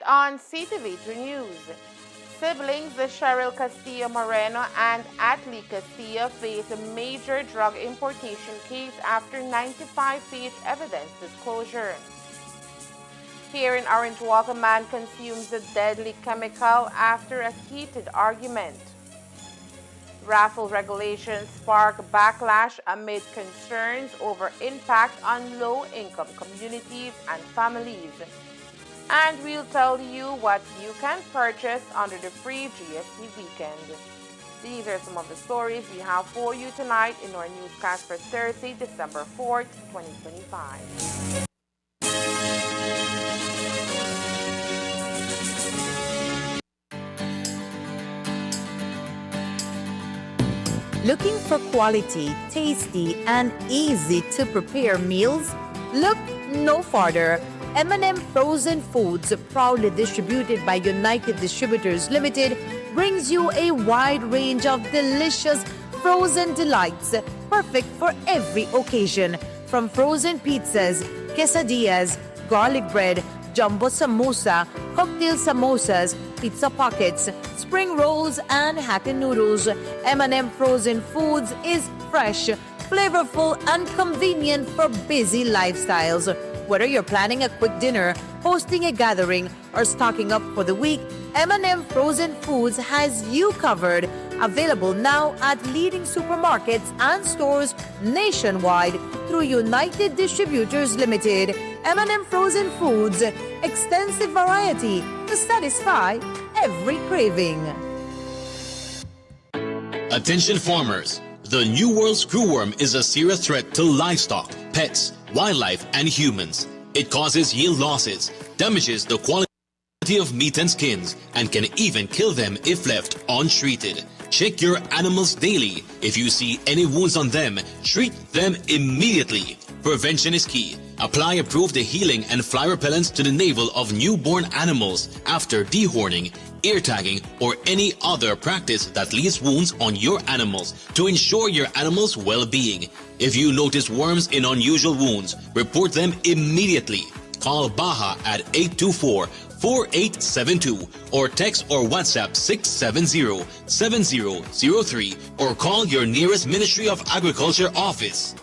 on CTV3 News. Siblings Cheryl Castillo Moreno and Atlee Castillo face a major drug importation case after 95-page evidence disclosure. Here in Orange Walk, a man consumes a deadly chemical after a heated argument. Raffle regulations spark backlash amid concerns over impact on low-income communities and families. And we'll tell you what you can purchase under the free GST weekend. These are some of the stories we have for you tonight in our newscast for Thursday, December 4th, 2025. Looking for quality, tasty, and easy to prepare meals? Look no farther. M&M Frozen Foods, proudly distributed by United Distributors Limited, brings you a wide range of delicious frozen delights, perfect for every occasion. From frozen pizzas, quesadillas, garlic bread, jumbo samosa, cocktail samosas, pizza pockets, spring rolls, and happy noodles, M&M Frozen Foods is fresh, flavorful, and convenient for busy lifestyles. Whether you're planning a quick dinner, hosting a gathering, or stocking up for the week, M&M Frozen Foods has you covered. Available now at leading supermarkets and stores nationwide through United Distributors Limited. M&M Frozen Foods, extensive variety to satisfy every craving. Attention farmers, the New World screwworm is a serious threat to livestock, pets, wildlife, and humans. It causes yield losses, damages the quality of meat and skins, and can even kill them if left untreated. Check your animals daily. If you see any wounds on them, treat them immediately. Prevention is key. Apply approved healing and fly repellents to the navel of newborn animals after dehorning, ear tagging, or any other practice that leaves wounds on your animals to ensure your animals' well-being. If you notice worms in unusual wounds, report them immediately. Call Baja at 824-4872 or text or WhatsApp 670-7003 or call your nearest Ministry of Agriculture office.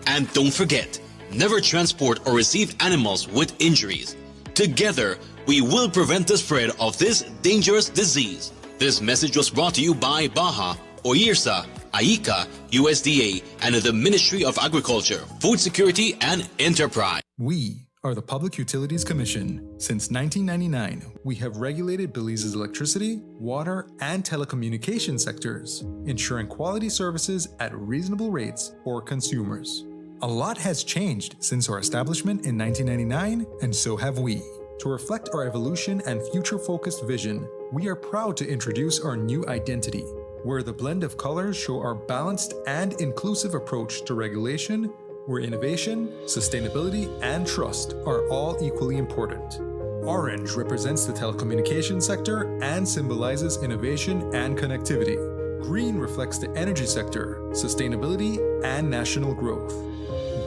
And don't forget, never transport or receive animals with injuries. Together, we will prevent the spread of this dangerous disease. This message was brought to you by Baja, OIRSA, AICA, USDA, and the Ministry of Agriculture, Food Security, and Enterprise. We are the Public Utilities Commission. Since 1999, we have regulated Belize's electricity, water, and telecommunication sectors, ensuring quality services at reasonable rates for consumers. A lot has changed since our establishment in 1999, and so have we. To reflect our evolution and future-focused vision, we are proud to introduce our new identity, where the blend of colors show our balanced and inclusive approach to regulation, where innovation, sustainability, and trust are all equally important. Orange represents the telecommunications sector and symbolizes innovation and connectivity. Green reflects the energy sector, sustainability, and national growth.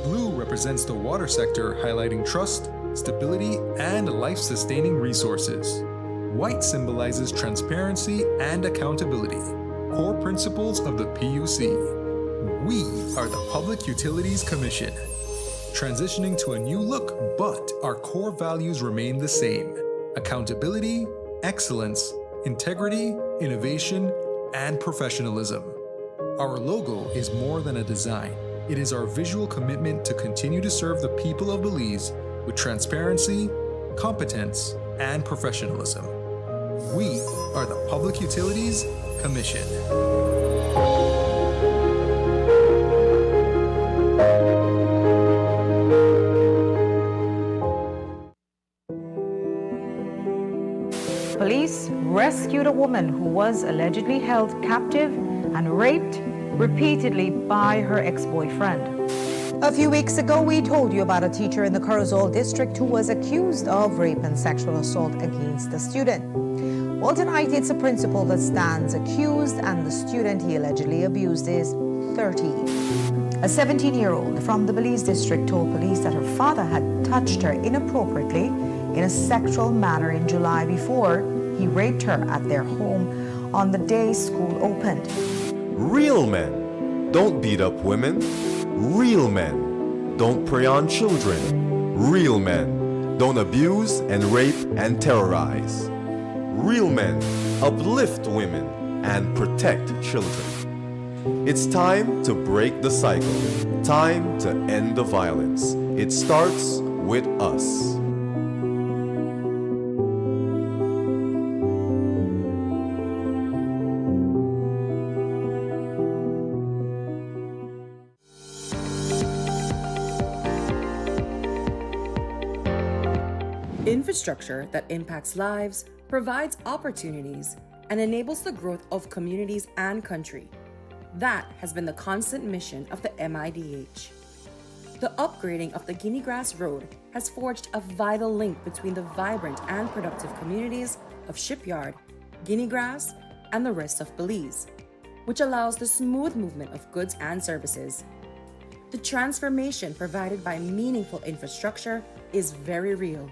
Blue represents the water sector, highlighting trust, stability, and life-sustaining resources. White symbolizes transparency and accountability, core principles of the PUC. We are the Public Utilities Commission, transitioning to a new look, but our core values remain the same: accountability, excellence, integrity, innovation, and professionalism. Our logo is more than a design. It is our visual commitment to continue to serve the people of Belize with transparency, competence, and professionalism. We are the Public Utilities Commission. Police rescued a woman who was allegedly held captive and raped repeatedly by her ex-boyfriend. A few weeks ago, we told you about a teacher in the Corozal district who was accused of rape and sexual assault against a student. Well, tonight it's a principal that stands accused, and the student he allegedly abused is 13. A 17-year-old from the Belize district told police that her father had touched her inappropriately in a sexual manner in July before he raped her at their home on the day school opened. Real men don't beat up women. Real men don't prey on children. Real men don't abuse and rape and terrorize. Real men uplift women and protect children. It's time to break the cycle. Time to end the violence. It starts with us. Infrastructure that impacts lives, provides opportunities, and enables the growth of communities and country. That has been the constant mission of the MIDH. The upgrading of the Guinea Grass Road has forged a vital link between the vibrant and productive communities of Shipyard, Guinea Grass, and the rest of Belize, which allows the smooth movement of goods and services. The transformation provided by meaningful infrastructure is very real.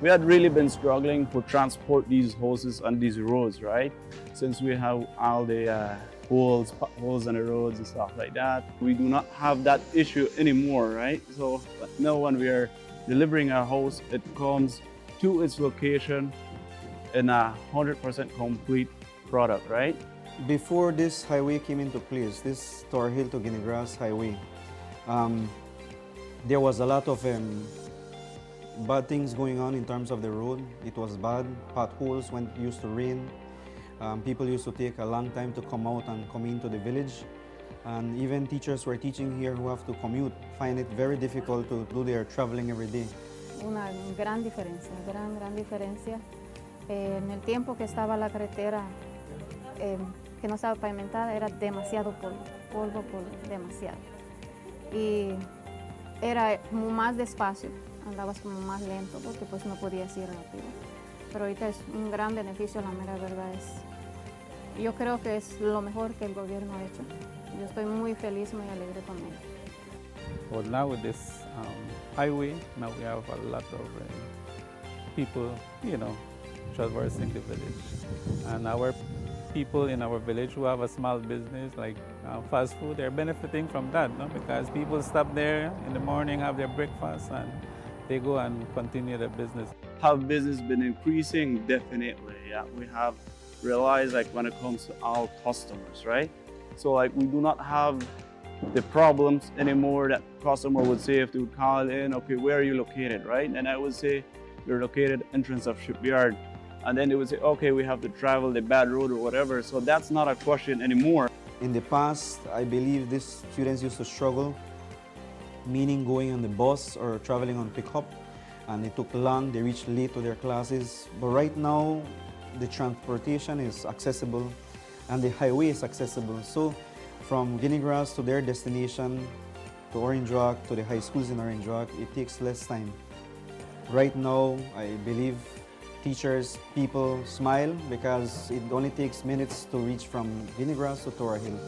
We had really been struggling to transport these hoses on these roads, right? Since we have all the holes in the roads and stuff like that. We do not have that issue anymore, right? So now when we are delivering our hose, it comes to its location in a 100% complete product, right? Before this highway came into place, this Tower Hill to Guinea Grass highway, there was a lot of bad things going on in terms of the road. It was bad. Potholes when it used to rain. People used to take a long time to come out and come into the village. And even teachers who are teaching here who have to commute find it very difficult to do their traveling every day. Una gran diferencia, gran diferencia. En el tiempo que estaba la carretera, que no estaba pavimentada, era demasiado polvo, demasiado. Y era como más despacio. Andabas como más lento porque pues no podías ir rápido. Pero ahorita es un gran beneficio, la mera verdad es, yo creo que es lo mejor que el gobierno ha hecho. Yo estoy muy feliz, muy alegre con él. Well, now with this highway, now we have a lot of people, traversing the village. And our people in our village who have a small business like fast food, they're benefiting from that, no? Because people stop there in the morning, have their breakfast, and they go and continue their business. Have business been increasing? Definitely, yeah. We have realized when it comes to our customers, right? So we do not have the problems anymore that customer would say if they would call in, okay, where are you located, right? And I would say, you're located entrance of Shipyard. And then they would say, okay, we have to travel the bad road or whatever. So that's not a question anymore. In the past, I believe these students used to struggle, meaning going on the bus or traveling on pickup, and it took long, they reached late to their classes. But right now, the transportation is accessible and the highway is accessible. So from Guinea Grass to their destination, to Orange Rock, to the high schools in Orange Rock, it takes less time. Right now, I believe teachers, people smile because it only takes minutes to reach from Guinea Grass to Tower Hill.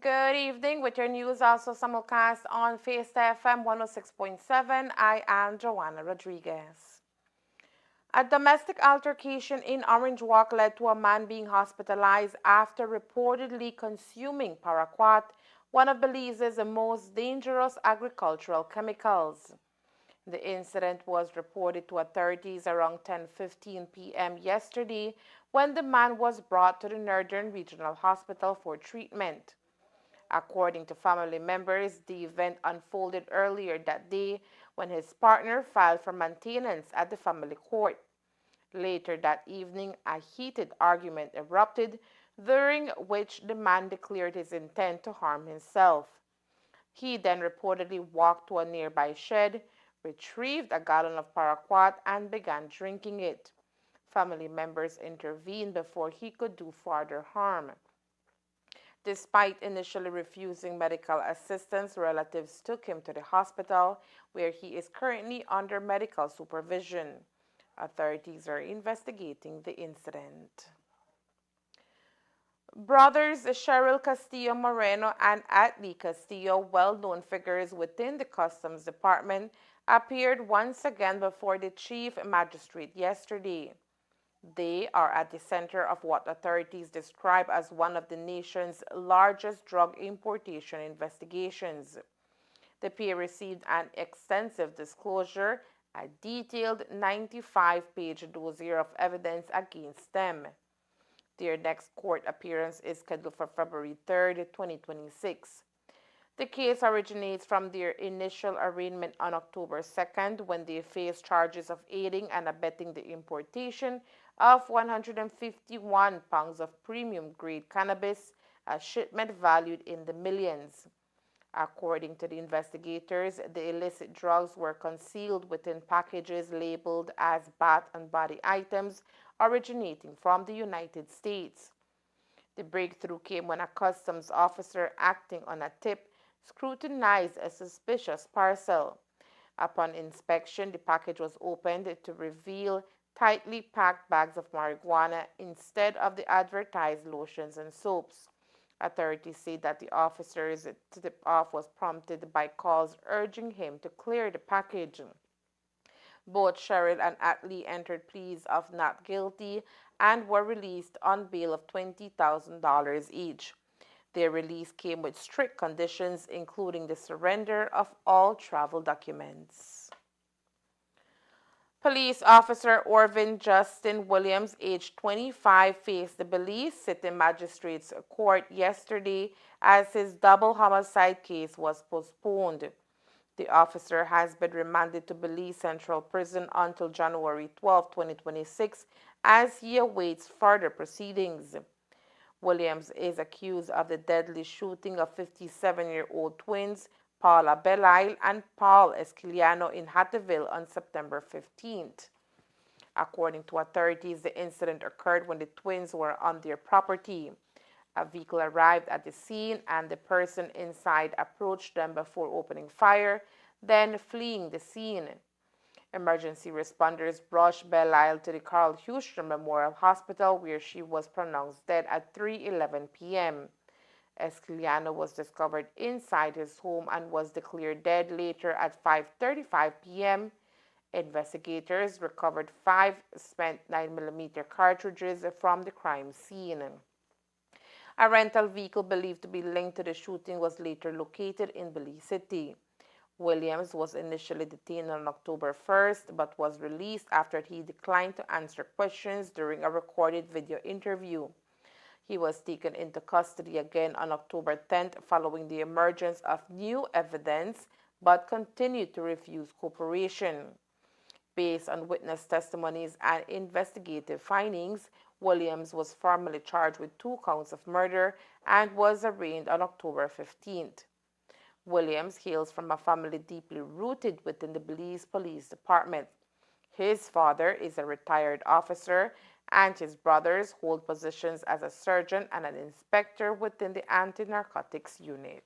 Good evening. With your news also simulcast on Face FM 106.7, I am Joanna Rodriguez. A domestic altercation in Orange Walk led to a man being hospitalized after reportedly consuming paraquat, one of Belize's most dangerous agricultural chemicals. The incident was reported to authorities around 10:15 p.m. yesterday when the man was brought to the Northern Regional Hospital for treatment. According to family members, the event unfolded earlier that day when his partner filed for maintenance at the family court. Later that evening, a heated argument erupted, during which the man declared his intent to harm himself. He then reportedly walked to a nearby shed, retrieved a gallon of paraquat, and began drinking it. Family members intervened before he could do further harm. Despite initially refusing medical assistance, relatives took him to the hospital, where he is currently under medical supervision. Authorities are investigating the incident. Brothers Cheryl Castillo Moreno and Atlee Castillo, well-known figures within the Customs Department, appeared once again before the Chief Magistrate yesterday. They are at the center of what authorities describe as one of the nation's largest drug importation investigations. The pair received an extensive disclosure, a detailed 95-page dossier of evidence against them. Their next court appearance is scheduled for February 3, 2026. The case originates from their initial arraignment on October 2nd, when they faced charges of aiding and abetting the importation of 151 pounds of premium-grade cannabis, a shipment valued in the millions. According to the investigators, the illicit drugs were concealed within packages labeled as bath and body items originating from the United States. The breakthrough came when a customs officer acting on a tip scrutinized a suspicious parcel. Upon inspection, the package was opened to reveal tightly packed bags of marijuana instead of the advertised lotions and soaps. Authorities say that the officer's tip-off was prompted by calls urging him to clear the package. Both Cheryl and Atlee entered pleas of not guilty and were released on bail of $20,000 each. Their release came with strict conditions, including the surrender of all travel documents. Police officer Orvin Justin Williams, aged 25, faced the Belize City Magistrates Court yesterday as his double homicide case was postponed. The officer has been remanded to Belize Central Prison until January 12, 2026, as he awaits further proceedings. Williams is accused of the deadly shooting of 57-year-old twins Paula Belial and Paul Esquiliano in Hatteville on September 15th. According to authorities, the incident occurred when the twins were on their property. A vehicle arrived at the scene and the person inside approached them before opening fire, then fleeing the scene. Emergency responders rushed Belial to the Carl Houston Memorial Hospital, where she was pronounced dead at 3:11 p.m. Esquiliano was discovered inside his home and was declared dead later at 5:35 p.m. Investigators recovered 5 spent 9mm cartridges from the crime scene. A rental vehicle believed to be linked to the shooting was later located in Belize City. Williams was initially detained on October 1st, but was released after he declined to answer questions during a recorded video interview. He was taken into custody again on October 10th following the emergence of new evidence, but continued to refuse cooperation. Based on witness testimonies and investigative findings, Williams was formally charged with 2 counts of murder and was arraigned on October 15th. Williams hails from a family deeply rooted within the Belize Police Department. His father is a retired officer, and his brothers hold positions as a surgeon and an inspector within the anti-narcotics unit.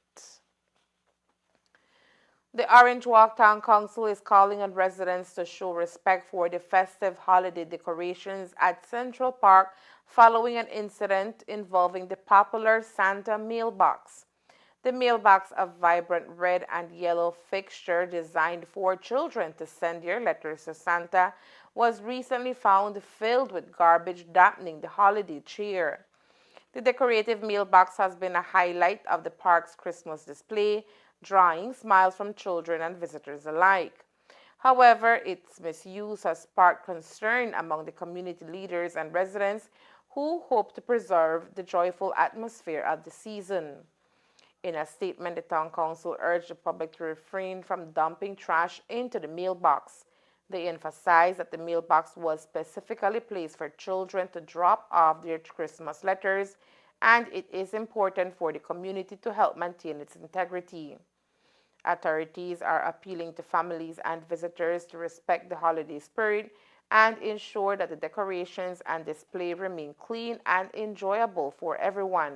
The Orange Walk Town Council is calling on residents to show respect for the festive holiday decorations at Central Park following an incident involving the popular Santa mailbox. The mailbox, a vibrant red and yellow fixture designed for children to send their letters to Santa, was recently found filled with garbage, dampening the holiday cheer. The decorative mailbox has been a highlight of the park's Christmas display, drawing smiles from children and visitors alike. However, its misuse has sparked concern among the community leaders and residents who hope to preserve the joyful atmosphere of the season. In a statement, the town council urged the public to refrain from dumping trash into the mailbox. They emphasized that the mailbox was specifically placed for children to drop off their Christmas letters, and it is important for the community to help maintain its integrity. Authorities are appealing to families and visitors to respect the holiday spirit and ensure that the decorations and display remain clean and enjoyable for everyone.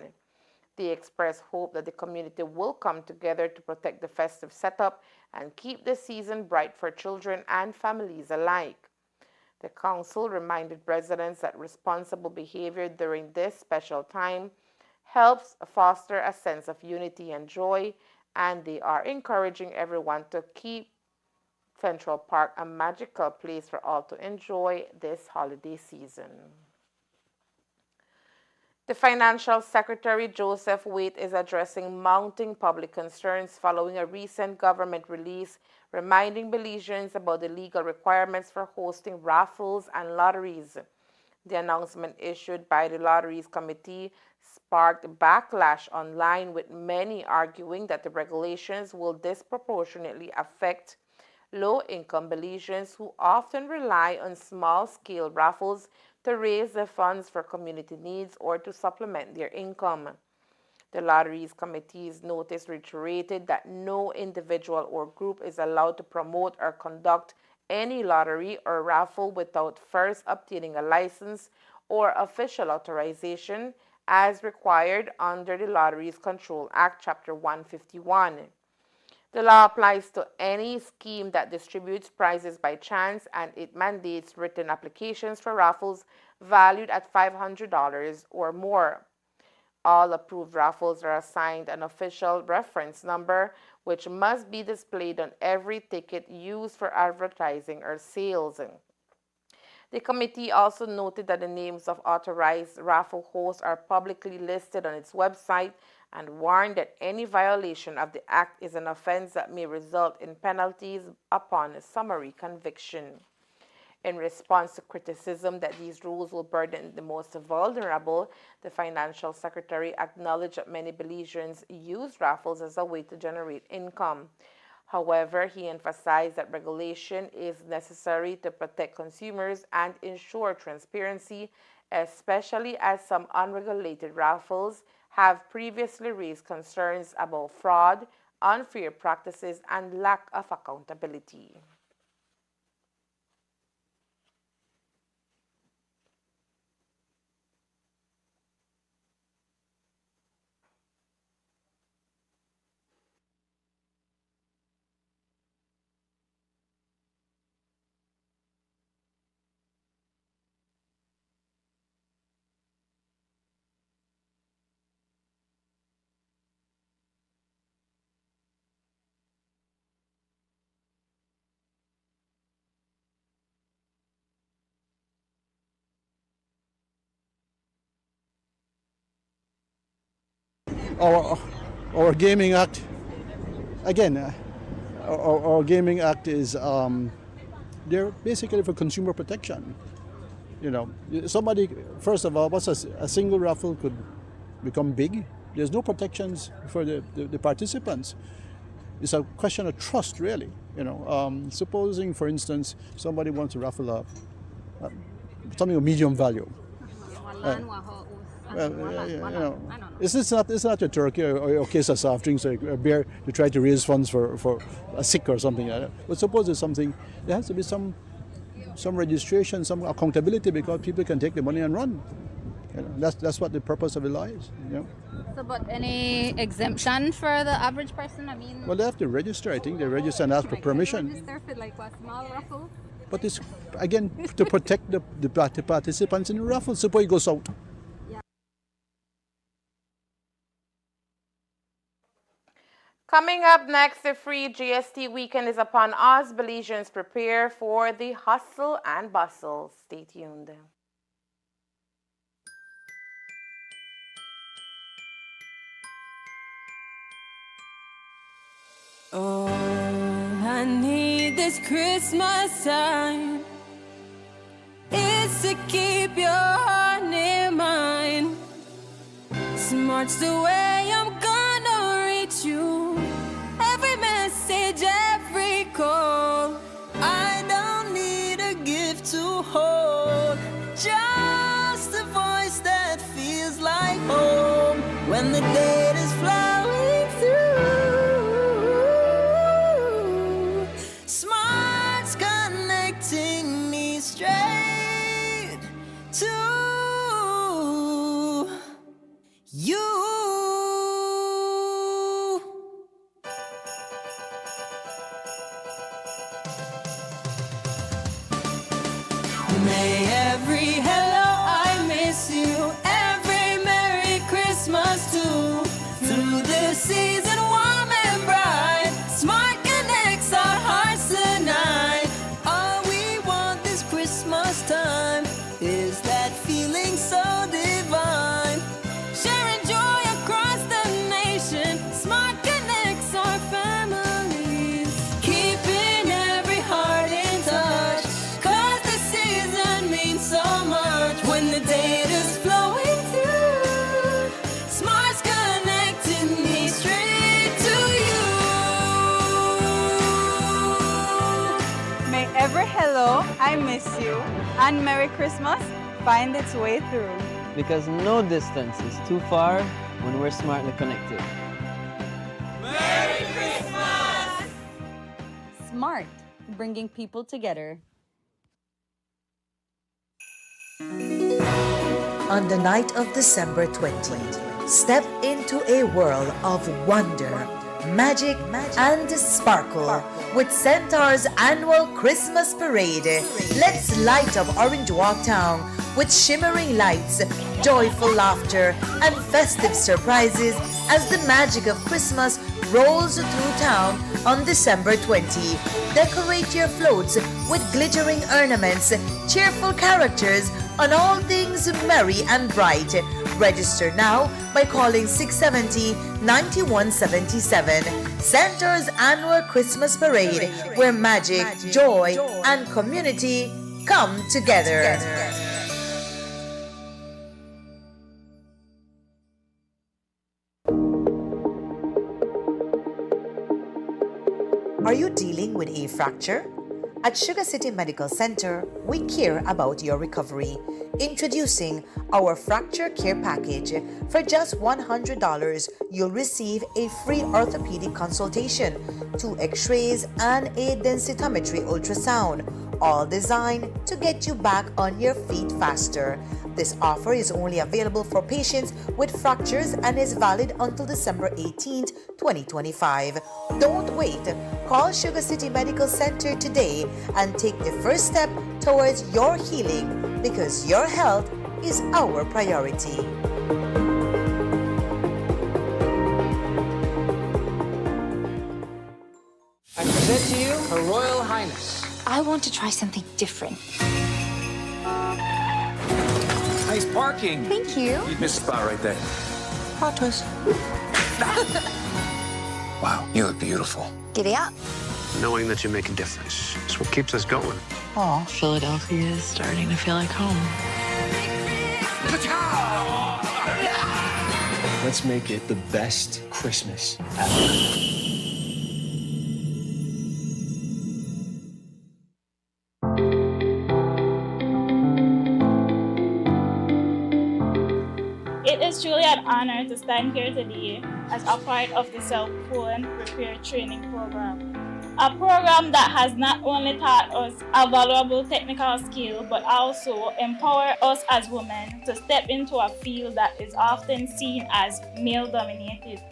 They express hope that the community will come together to protect the festive setup and keep the season bright for children and families alike. The council reminded residents that responsible behavior during this special time helps foster a sense of unity and joy, and they are encouraging everyone to keep Central Park a magical place for all to enjoy this holiday season. The Financial Secretary Joseph Waite is addressing mounting public concerns following a recent government release reminding Belizeans about the legal requirements for hosting raffles and lotteries. The announcement issued by the Lotteries Committee sparked backlash online, with many arguing that the regulations will disproportionately affect low-income Belizeans who often rely on small-scale raffles to raise the funds for community needs or to supplement their income. The Lotteries Committee's notice reiterated that no individual or group is allowed to promote or conduct any lottery or raffle without first obtaining a license or official authorization as required under the Lotteries Control Act, Chapter 151. The law applies to any scheme that distributes prizes by chance, and it mandates written applications for raffles valued at $500 or more. All approved raffles are assigned an official reference number, which must be displayed on every ticket used for advertising or sales. The committee also noted that the names of authorized raffle hosts are publicly listed on its website and warned that any violation of the act is an offense that may result in penalties upon a summary conviction. In response to criticism that these rules will burden the most vulnerable, the Financial Secretary acknowledged that many Belizeans use raffles as a way to generate income. However, he emphasized that regulation is necessary to protect consumers and ensure transparency, especially as some unregulated raffles have previously raised concerns about fraud, unfair practices, and lack of accountability. Our gaming act, again, our gaming act is they're basically for consumer protection. You know, somebody, first of all, once a single raffle could become big, there's no protections for the participants. It's a question of trust, really. You know, supposing, for instance, somebody wants to raffle up something of medium value. You know, it's not a turkey or a case of soft drinks or a beer to try to raise funds for a sick or something like that. But suppose it's something, there has to be some registration, some accountability, because people can take the money and run. You know, that's what the purpose of the law is. You know? So, but any exemption for the average person? I mean, well, they have to register. I think they register and ask for permission. Register for like a small raffle. But it's again to protect the participants in the raffle. Suppose it goes out. Coming up next, the free GST weekend is upon us. Belizeans prepare for the hustle and bustle. Stay tuned. All I need this Christmas time is to keep your heart near mine. Smart's the way I'm gonna reach and the date is flowing through. Smart's connecting me straight to you. May every hello I miss you, every Merry Christmas too. Through this season warm and bright, Smart connects our hearts tonight. All we want this Christmas time is that feeling so divine. Sharing joy across the nation, Smart connects our families. Keeping every heart in touch, 'cause the season means so much. When the data is flowing through, Smart's connecting me straight to you. May every hello, I miss you, and Merry Christmas find its way through. Because no distance is too far when we're smartly connected. Merry Christmas! Smart, bringing people together. On the night of December 20th, step into a world of wonder, magic, and sparkle with Centaur's annual Christmas parade. Let's light up Orange Walk Town with shimmering lights, joyful laughter, and festive surprises as the magic of Christmas rolls through town on December 20. Decorate your floats with glittering ornaments, cheerful characters, and all things merry and bright. Register now by calling 670-9177. Center's annual Christmas parade, where magic, joy, and community come together. Are you dealing with a fracture? At Sugar City Medical Center, we care about your recovery. Introducing our Fracture Care Package. For just $100, you'll receive a free orthopedic consultation, 2 x-rays, and a densitometry ultrasound, all designed to get you back on your feet faster. This offer is only available for patients with fractures and is valid until December 18th, 2025. Don't wait. Call Sugar City Medical Center today and take the first step towards your healing, because your health is our priority. I present to you Her Royal Highness. I want to try something different. Nice parking. Thank you. You missed a spot right there. Plot twist. Wow, you look beautiful. Giddy up. Knowing that you make a difference is what keeps us going. Oh, Philadelphia is starting to feel like home. Let's make it the best Christmas ever. It is truly an honor to stand here today as a part of the Self-Phone Repair Training Program. A program that has not only taught us a valuable technical skill, but also empower us as women to step into a field that is often seen as male-dominated.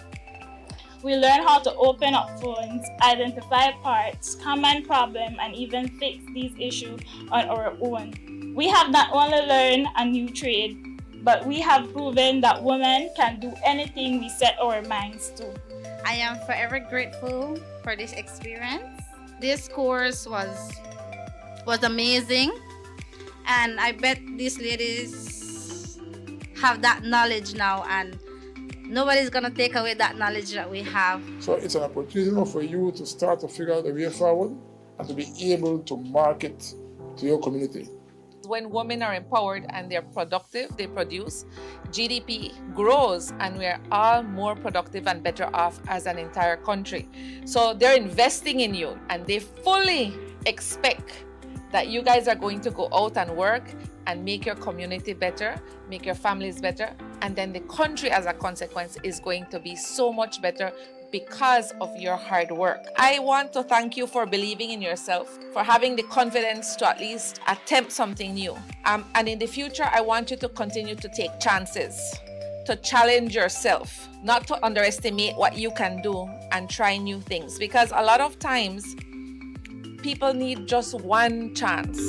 We learn how to open up phones, identify parts, common problems, and even fix these issues on our own. We have not only learned a new trade, but we have proven that women can do anything we set our minds to. I am forever grateful for this experience. This course was amazing, and I bet these ladies have that knowledge now, and nobody's gonna take away that knowledge that we have. So it's an opportunity for you to start to figure out the way forward and to be able to market to your community. When women are empowered and they're productive, they produce, GDP grows, and we're all more productive and better off as an entire country. So they're investing in you, and they fully expect that you guys are going to go out and work and make your community better, make your families better, and then the country as a consequence is going to be so much better because of your hard work. I want to thank you for believing in yourself, for having the confidence to at least attempt something new. And in the future, I want you to continue to take chances, to challenge yourself, not to underestimate what you can do and try new things, because a lot of times people need just one chance.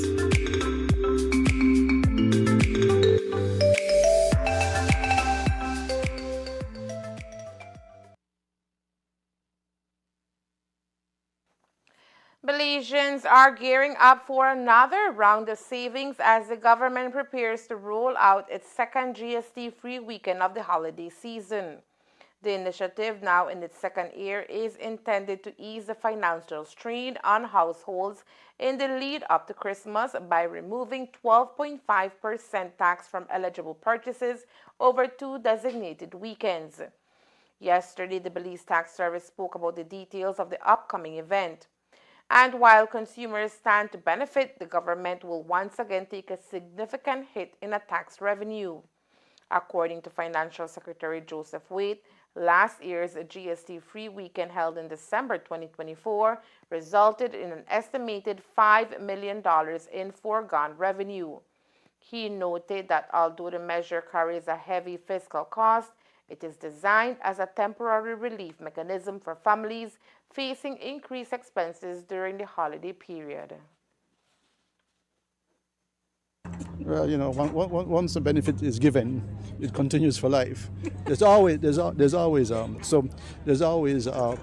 Belizeans are gearing up for another round of savings as the government prepares to roll out its second GST-free weekend of the holiday season. The initiative, now in its second year, is intended to ease the financial strain on households in the lead up to Christmas by removing 12.5% tax from eligible purchases over 2 designated weekends. Yesterday, the Belize Tax Service spoke about the details of the upcoming event. And while consumers stand to benefit, the government will once again take a significant hit in a tax revenue. According to Financial Secretary Joseph Waite, last year's GST-free weekend held in December 2024 resulted in an estimated $5 million in foregone revenue. He noted that although the measure carries a heavy fiscal cost, it is designed as a temporary relief mechanism for families facing increased expenses during the holiday period. Well, you know, once the benefit is given, it continues for life. There's always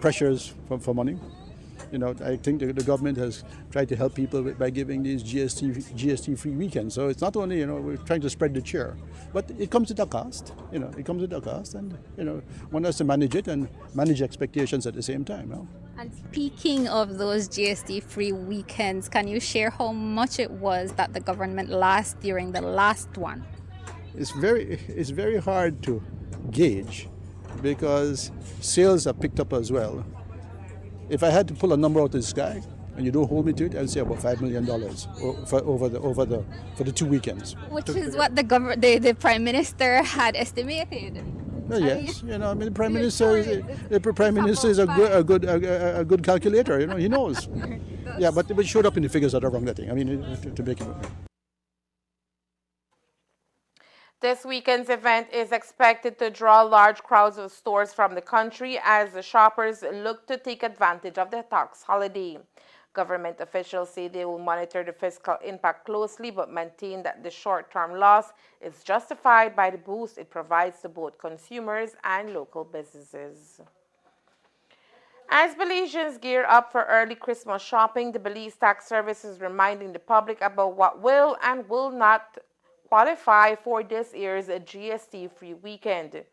pressures for money. You know, I think the government has tried to help people by giving these GST-free weekends. So it's not only, you know, we're trying to spread the cheer, but it comes at a cost. You know, it comes at a cost, and you know, one has to manage it and manage expectations at the same time. You know? And speaking of those GST-free weekends, can you share how much it was that the government lost during the last one? It's very hard to gauge because sales are picked up as well. If I had to pull a number out of the sky, and you don't hold me to it, I'd say about $5 million for the 2 weekends. Which is what the Prime Minister had estimated. Well, yes, you know, I mean, the Prime Minister is a good calculator. You know, he knows. Yeah, but it showed up in the figures that are wrong. That thing. I mean, to make it. This weekend's event is expected to draw large crowds of stores from the country as the shoppers look to take advantage of the tax holiday. Government officials say they will monitor the fiscal impact closely but maintain that the short-term loss is justified by the boost it provides to both consumers and local businesses. As Belizeans gear up for early Christmas shopping, the Belize Tax Service is reminding the public about what will and will not qualify for this year's GST-free weekend.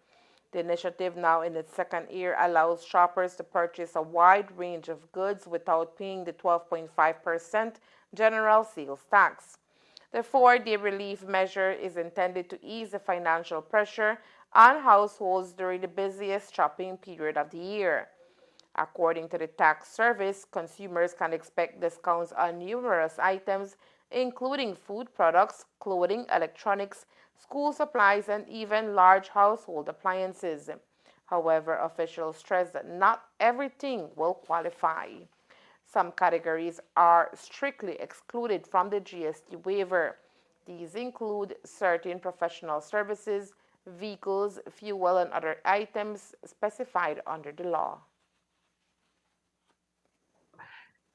The initiative, now in its second year, allows shoppers to purchase a wide range of goods without paying the 12.5% general sales tax. The 4-day relief measure is intended to ease the financial pressure on households during the busiest shopping period of the year. According to the tax service, consumers can expect discounts on numerous items, including food products, clothing, electronics, school supplies, and even large household appliances. However, officials stress that not everything will qualify. Some categories are strictly excluded from the GST waiver. These include certain professional services, vehicles, fuel, and other items specified under the law.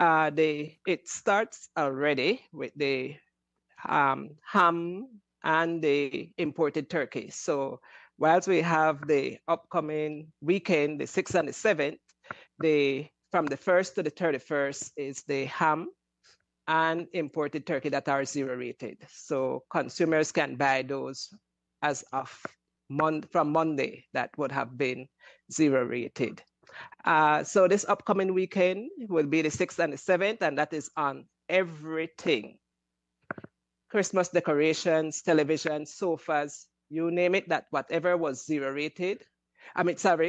It starts already with the ham and the imported turkey. So whilst we have the upcoming weekend, the 6th and the 7th, from the 1st to the 31st is the ham and imported turkey that are zero rated. So consumers can buy those as of from Monday that would have been zero rated. So this upcoming weekend will be the 6th and the 7th, and that is on everything. Christmas decorations, television, sofas, you name it, that whatever was zero rated,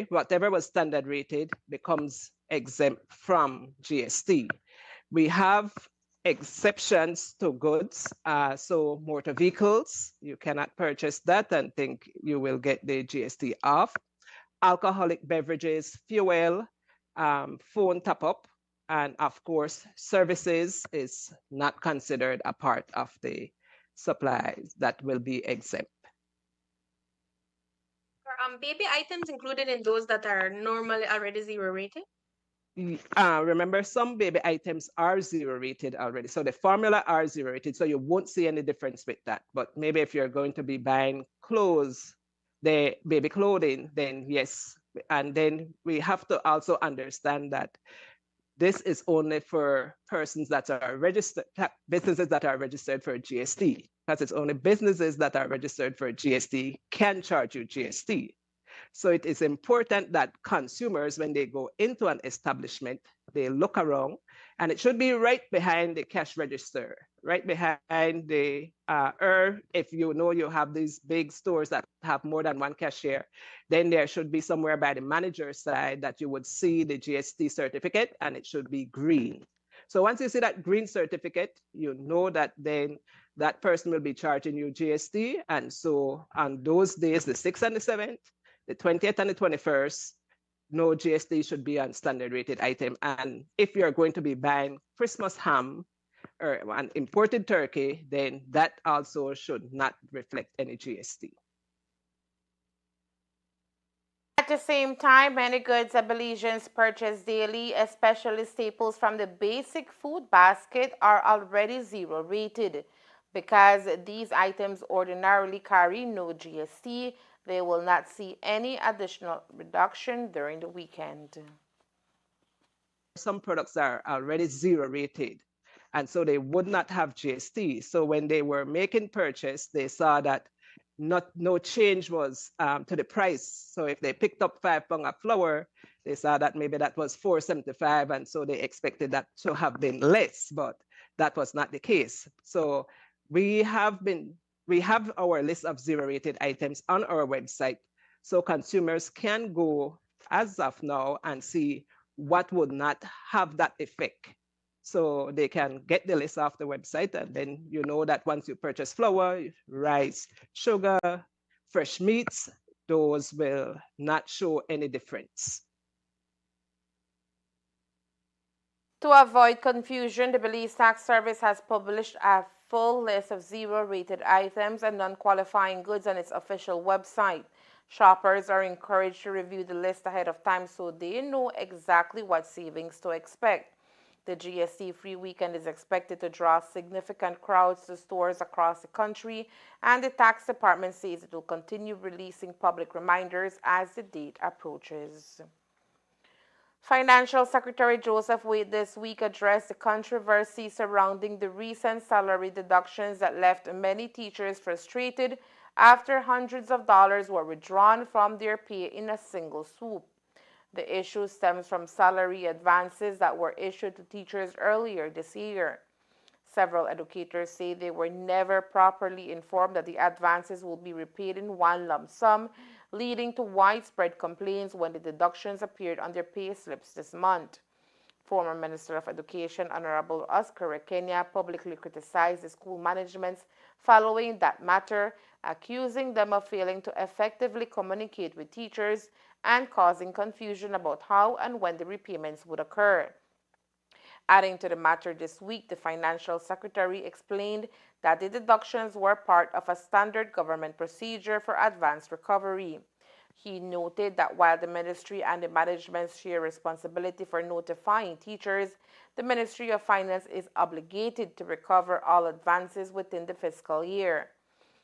whatever was standard rated becomes exempt from GST. We have exceptions to goods. So motor vehicles, you cannot purchase that and think you will get the GST off. Alcoholic beverages, fuel, phone top-up, and of course, services is not considered a part of the supplies that will be exempt. Are baby items included in those that are normally already zero rated? Remember, some baby items are zero rated already. So the formula are zero rated, so you won't see any difference with that. But maybe if you're going to be buying clothes, the baby clothing, then yes. And then we have to also understand that this is only for persons that are registered, businesses that are registered for GST, because it's only businesses that are registered for GST can charge you GST. So it is important that consumers, when they go into an establishment, they look around, and it should be right behind the cash register, right behind the, or if you know you have these big stores that have more than one cashier, then there should be somewhere by the manager's side that you would see the GST certificate, and it should be green. So once you see that green certificate, you know that then that person will be charging you GST. And so on those days, the 6th and the 7th, the 20th and the 21st, no GST should be on standard rated item. And if you're going to be buying Christmas ham or an imported turkey, then that also should not reflect any GST. At the same time, many goods that Belizeans purchase daily, especially staples from the basic food basket, are already zero rated. Because these items ordinarily carry no GST, they will not see any additional reduction during the weekend. Some products are already zero rated, and so they would not have GST. So when they were making purchase, they saw that no change was to the price. So if they picked up 5 pounds of flour, they saw that maybe that was $4.75, and so they expected that to have been less, but that was not the case. So we have our list of zero rated items on our website, so consumers can go as of now and see what would not have that effect. So they can get the list off the website, and then you know that once you purchase flour, rice, sugar, fresh meats, those will not show any difference. To avoid confusion, the Belize Tax Service has published a full list of zero-rated items and non-qualifying goods on its official website. Shoppers are encouraged to review the list ahead of time so they know exactly what savings to expect. The GST-free weekend is expected to draw significant crowds to stores across the country, and the tax department says it will continue releasing public reminders as the date approaches. Financial Secretary Joseph Wade this week addressed the controversy surrounding the recent salary deductions that left many teachers frustrated after hundreds of dollars were withdrawn from their pay in a single swoop. The issue stems from salary advances that were issued to teachers earlier this year. Several educators say they were never properly informed that the advances will be repaid in one lump sum, leading to widespread complaints when the deductions appeared on their pay slips this month. Former Minister of Education Honorable Oscar Kenya publicly criticized the school managements following that matter, accusing them of failing to effectively communicate with teachers and causing confusion about how and when the repayments would occur. Adding to the matter this week, the Financial Secretary explained that the deductions were part of a standard government procedure for advanced recovery. He noted that while the ministry and the management share responsibility for notifying teachers, the Ministry of Finance is obligated to recover all advances within the fiscal year.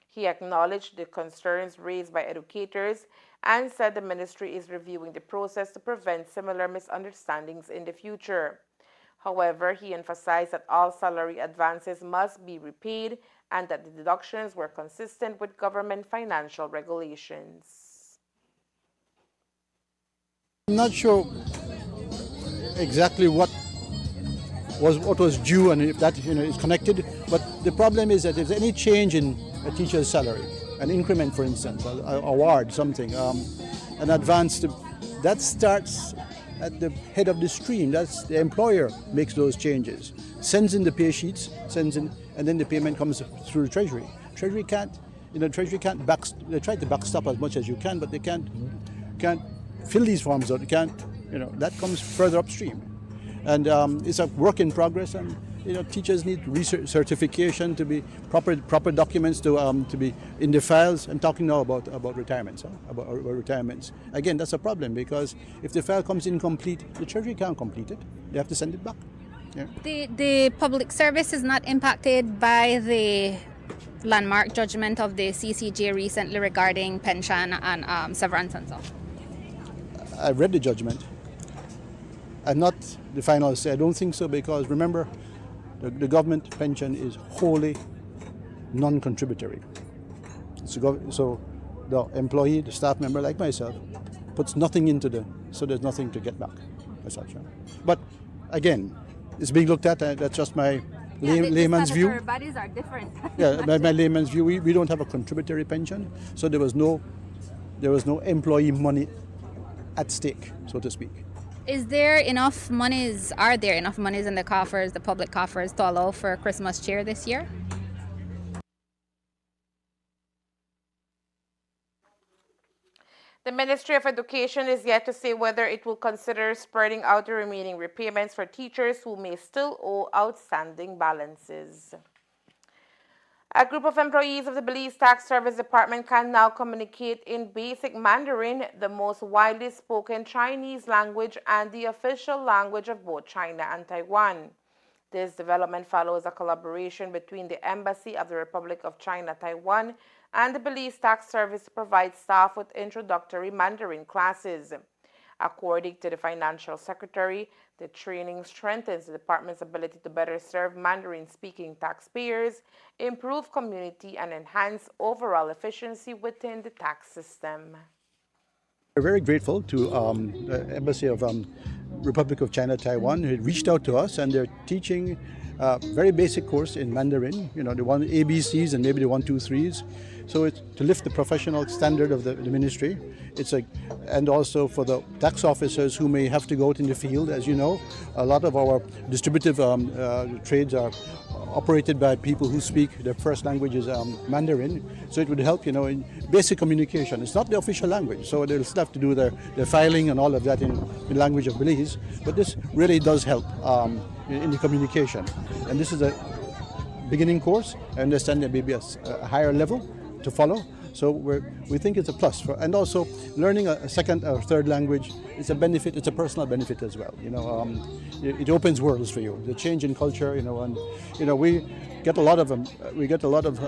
He acknowledged the concerns raised by educators and said the ministry is reviewing the process to prevent similar misunderstandings in the future. However, he emphasized that all salary advances must be repaid and that the deductions were consistent with government financial regulations. I'm not sure exactly what was due and if that is connected, but the problem is that if there's any change in a teacher's salary, an increment for instance, an award, something, an advance, that starts at the head of the stream. That's the employer makes those changes. sends in the pay sheets, and then the payment comes through the Treasury. Treasury can't, they try to backstop as much as you can, but they can't fill these forms out. They can't, that comes further upstream. And it's a work in progress, and teachers need research certification to be proper documents to be in the files. I'm talking now about retirements, about retirements. Again, that's a problem, because if the file comes incomplete, the Treasury can't complete it. They have to send it back. Yeah. The public service is not impacted by the landmark judgment of the CCJ recently regarding pension and severance and so. I read the judgment. I'm not the final say. I don't think so, because remember, the government pension is wholly non-contributory. So the employee, the staff member like myself, puts nothing into so there's nothing to get back as such. But again, it's being looked at. That's just my layman's view. Bodies are different. Yeah, my layman's view. We don't have a contributory pension, so there was no employee money at stake, so to speak. Are there enough monies in the coffers, the public coffers, to allow for Christmas cheer this year? The Ministry of Education is yet to say whether it will consider spreading out the remaining repayments for teachers who may still owe outstanding balances. A group of employees of the Belize Tax Service Department can now communicate in basic Mandarin, the most widely spoken Chinese language and the official language of both China and Taiwan. This development follows a collaboration between the Embassy of the Republic of China, Taiwan, and the Belize Tax Service to provide staff with introductory Mandarin classes. According to the Financial Secretary, the training strengthens the department's ability to better serve Mandarin-speaking taxpayers, improve community, and enhance overall efficiency within the tax system. We're very grateful to the Embassy of Republic of China, Taiwan, who reached out to us, and they're teaching a very basic course in Mandarin, the one ABCs and maybe the 1, 2, 3s. So it's to lift the professional standard of the ministry. And also for the tax officers who may have to go out in the field. As you know, a lot of our distributive trades are operated by people who speak, their first language is Mandarin. So it would help, in basic communication. It's not the official language, so they'll still have to do their filing and all of that in language of Belize. But this really does help in the communication. And this is a beginning course. I understand there may be a higher level to follow. So we think it's a plus. And also learning a second or third language is a benefit. It's a personal benefit as well. It opens worlds for you. The change in culture. We get a lot of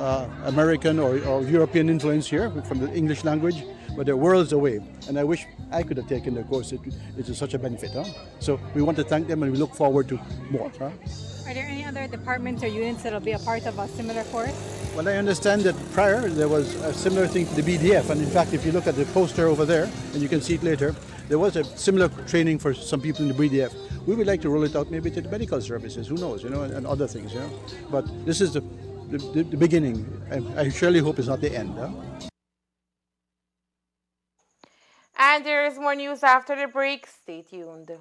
American or European influence here from the English language, but they're worlds away. And I wish I could have taken the course. It is such a benefit. So we want to thank them, and we look forward to more. Are there any other departments or units that will be a part of a similar course? Well, I understand that prior there was a similar thing to the BDF, and in fact, if you look at the poster over there, and you can see it later, there was a similar training for some people in the BDF. We would like to roll it out maybe to the medical services, who knows, and other things, But this is the beginning. I surely hope it's not the end. And there is more news after the break. Stay tuned.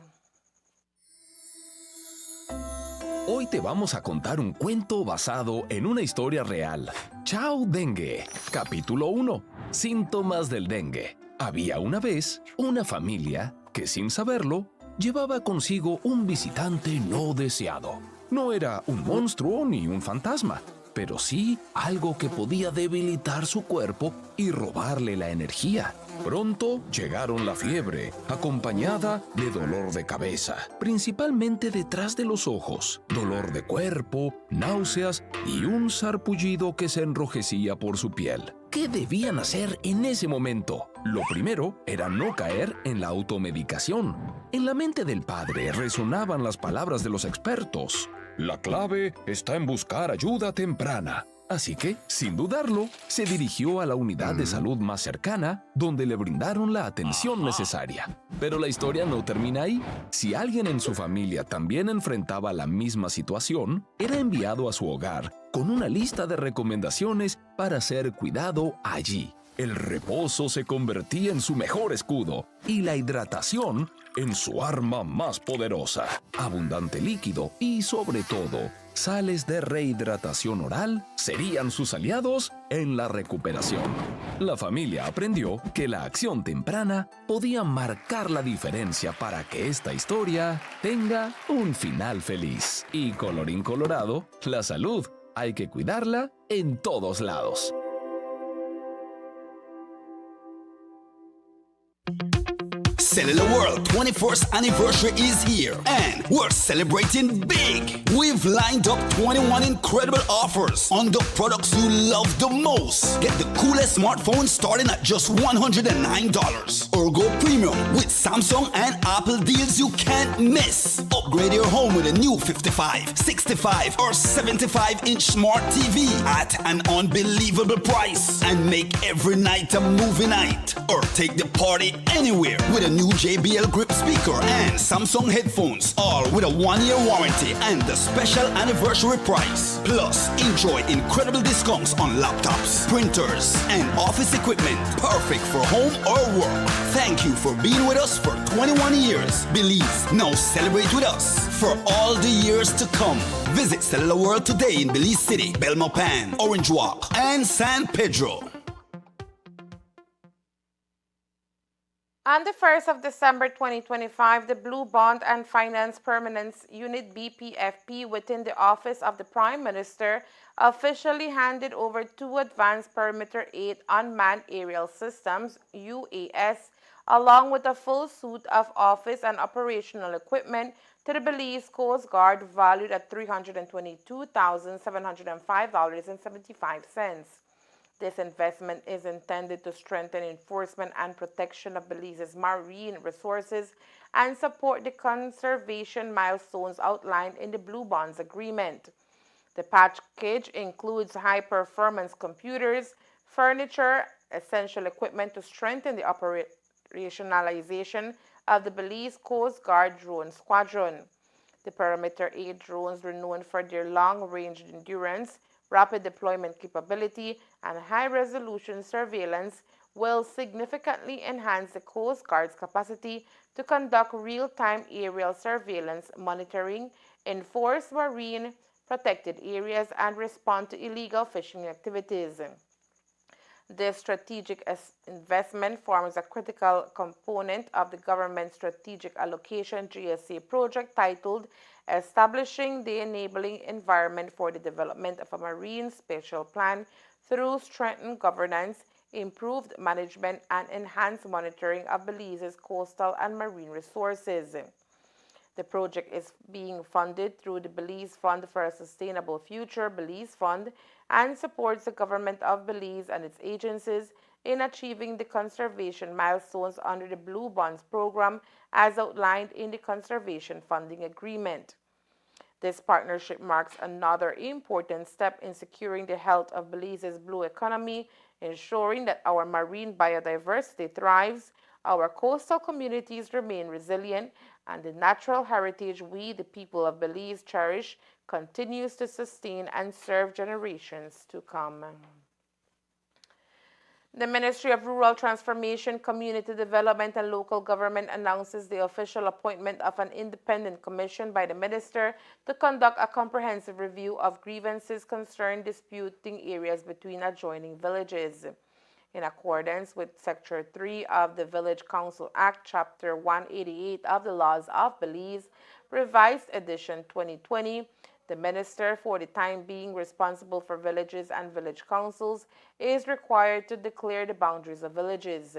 Hoy te vamos a contar un cuento basado en una historia real. Chao Dengue. Capítulo 1. Síntomas del dengue. Había una vez una familia que, sin saberlo, llevaba consigo un visitante no deseado. No era un monstruo ni un fantasma, pero sí algo que podía debilitar su cuerpo y robarle la energía. Pronto llegaron la fiebre, acompañada de dolor de cabeza, principalmente detrás de los ojos, dolor de cuerpo, náuseas y un sarpullido que se enrojecía por su piel. ¿Qué debían hacer en ese momento? Lo primero era no caer en la automedicación. En la mente del padre resonaban las palabras de los expertos. La clave está en buscar ayuda temprana. Así que, sin dudarlo, se dirigió a la unidad de salud más cercana, donde le brindaron la atención necesaria. Pero la historia no termina ahí. Si alguien en su familia también enfrentaba la misma situación, era enviado a su hogar con una lista de recomendaciones para ser cuidado allí. El reposo se convertía en su mejor escudo y la hidratación en su arma más poderosa. Abundante líquido y, sobre todo, sales de rehidratación oral serían sus aliados en la recuperación. La familia aprendió que la acción temprana podía marcar la diferencia para que esta historia tenga un final feliz. Y colorín colorado, la salud hay que cuidarla en todos lados. Cellular World 21st anniversary is here and we're celebrating big. We've lined up 21 incredible offers on the products you love the most. Get the coolest smartphone starting at just $109 or go premium with Samsung and Apple deals you can't miss. Upgrade your home with a new 55, 65 or 75-inch smart TV at an unbelievable price and make every night a movie night or take the party anywhere with a new JBL grip speaker and Samsung headphones, all with a 1-year warranty and the special anniversary price. Plus, enjoy incredible discounts on laptops, printers, and office equipment, perfect for home or work. Thank you for being with us for 21 years. Belize, now celebrate with us for all the years to come. Visit Cellular World today in Belize City, Belmopan, Orange Walk, and San Pedro. On the 1st of December 2025, the Blue Bond and Finance Permanence Unit BPFP within the Office of the Prime Minister officially handed over 2 Advanced Perimeter 8 Unmanned Aerial Systems UAS along with a full suite of office and operational equipment to the Belize Coast Guard valued at $322,705.75. This investment is intended to strengthen enforcement and protection of Belize's marine resources and support the conservation milestones outlined in the Blue Bonds Agreement. The package includes high-performance computers, furniture, essential equipment to strengthen the operationalization of the Belize Coast Guard Drone Squadron. The Perimeter 8 drones were known for their long-range endurance, rapid deployment capability, and high-resolution surveillance will significantly enhance the Coast Guard's capacity to conduct real-time aerial surveillance monitoring, enforce marine protected areas, and respond to illegal fishing activities. This strategic investment forms a critical component of the government's Strategic Allocation GSA project titled Establishing the Enabling Environment for the Development of a Marine Spatial Plan through strengthened governance, improved management, and enhanced monitoring of Belize's coastal and marine resources. The project is being funded through the Belize Fund for a Sustainable Future, Belize Fund, and supports the government of Belize and its agencies in achieving the conservation milestones under the Blue Bonds program as outlined in the Conservation Funding Agreement. This partnership marks another important step in securing the health of Belize's blue economy, ensuring that our marine biodiversity thrives, our coastal communities remain resilient, and the natural heritage we, the people of Belize, cherish continues to sustain and serve generations to come. The Ministry of Rural Transformation, Community Development and Local Government announces the official appointment of an independent commission by the Minister to conduct a comprehensive review of grievances concerning disputing areas between adjoining villages. In accordance with Section 3 of the Village Council Act, Chapter 188 of the Laws of Belize, Revised Edition 2020, the minister, for the time being responsible for villages and village councils, is required to declare the boundaries of villages.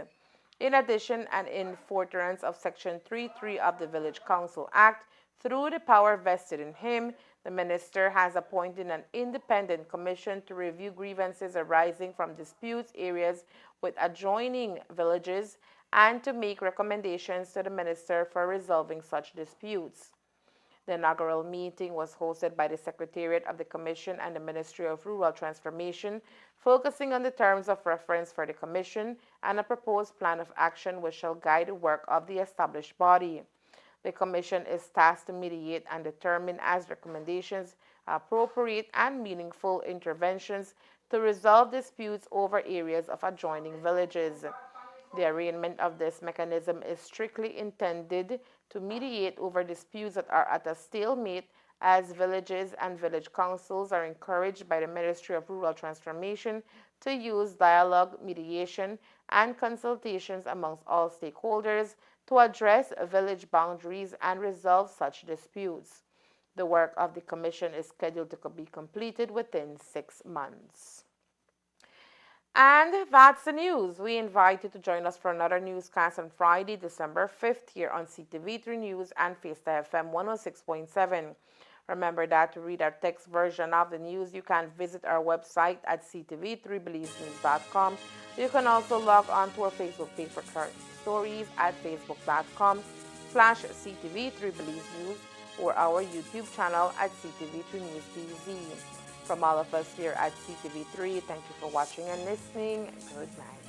In addition, and in furtherance of Section 3.3 of the Village Council Act, through the power vested in him, the minister has appointed an independent commission to review grievances arising from disputes areas with adjoining villages and to make recommendations to the minister for resolving such disputes. The inaugural meeting was hosted by the Secretariat of the Commission and the Ministry of Rural Transformation, focusing on the terms of reference for the Commission and a proposed plan of action which shall guide the work of the established body. The Commission is tasked to mediate and determine as recommendations appropriate and meaningful interventions to resolve disputes over areas of adjoining villages. The arrangement of this mechanism is strictly intended to mediate over disputes that are at a stalemate, as villages and village councils are encouraged by the Ministry of Rural Transformation to use dialogue, mediation, and consultations amongst all stakeholders to address village boundaries and resolve such disputes. The work of the Commission is scheduled to be completed within 6 months. And that's the news. We invite you to join us for another newscast on Friday, December 5th here on CTV3 News and Fiesta FM 106.7. Remember that to read our text version of the news, you can visit our website at CTV3BelieveNews.com. You can also log on to our Facebook page for current stories at Facebook.com/CTV3BelieveNews or our YouTube channel at CTV3 News PZ. From all of us here at CTV3, thank you for watching and listening. Good night.